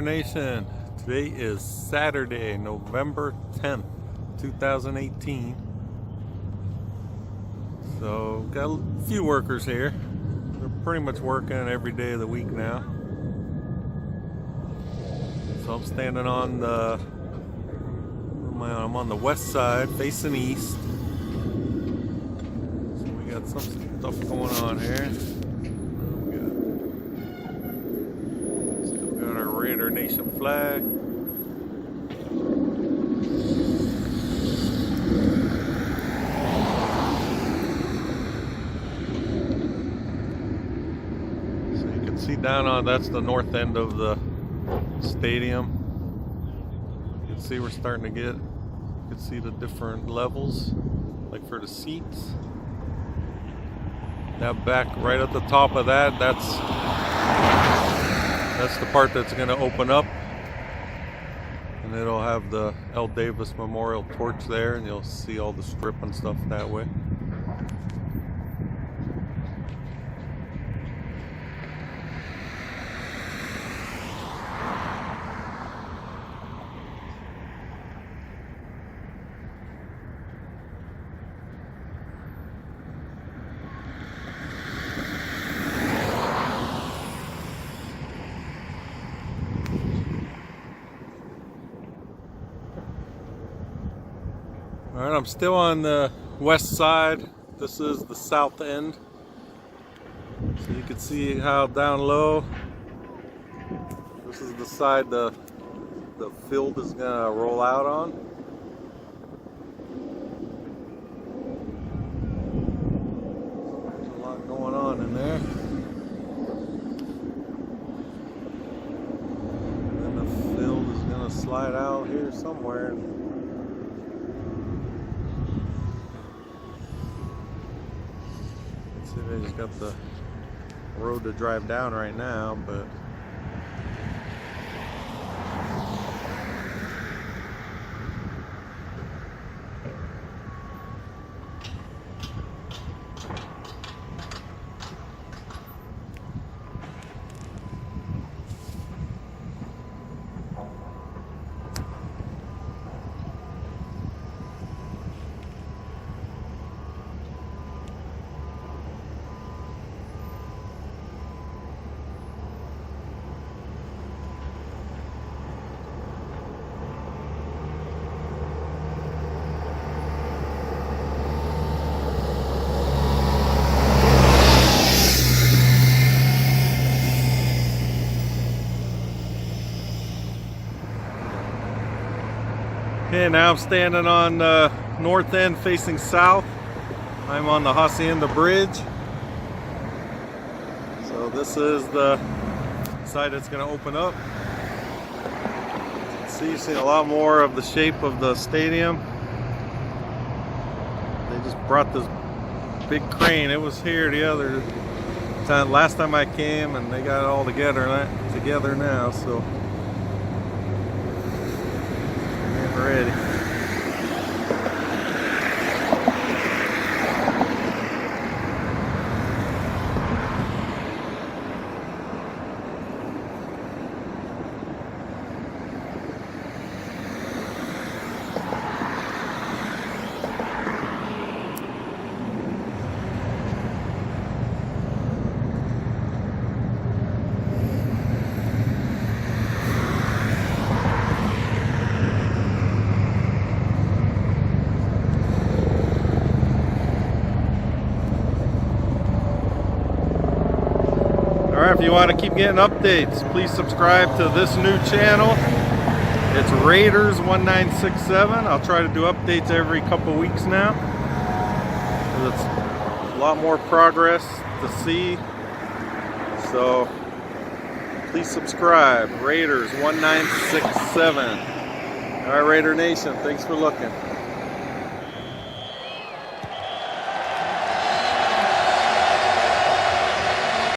Nation. Today is Saturday, November 10th, 2018. So, got a few workers here. They're pretty much working every day of the week now. So I'm standing on the, I'm on the west side, facing east. So we got some stuff going on here. Still got our Raider Nation flag. So you can see down on, that's the north end of the stadium. You can see we're starting to get, you can see the different levels, like for the seats. Now back right at the top of that, that's the part that's going to open up, and it'll have the L. Davis Memorial torch there, and you'll see all the strip and stuff that way. Alright, I'm still on the west side. This is the south end. So you can see how down low, this is the side the field is going to roll out on. There's a lot going on in there. And then the field is going to slide out here somewhere. They just got the road to drive down right now, but okay, now I'm standing on the north end facing south. I'm on the Hacienda Bridge. So this is the side that's going to open up. You see a lot more of the shape of the stadium. They just brought this big crane. It was here the other time, last time I came, and they got it all together now. So ready. Alright, if you want to keep getting updates, please subscribe to this new channel. It's Raiders 1967. I'll try to do updates every couple weeks now. It's a lot more progress to see. So please subscribe. Raiders 1967. Alright, Raider Nation, thanks for looking.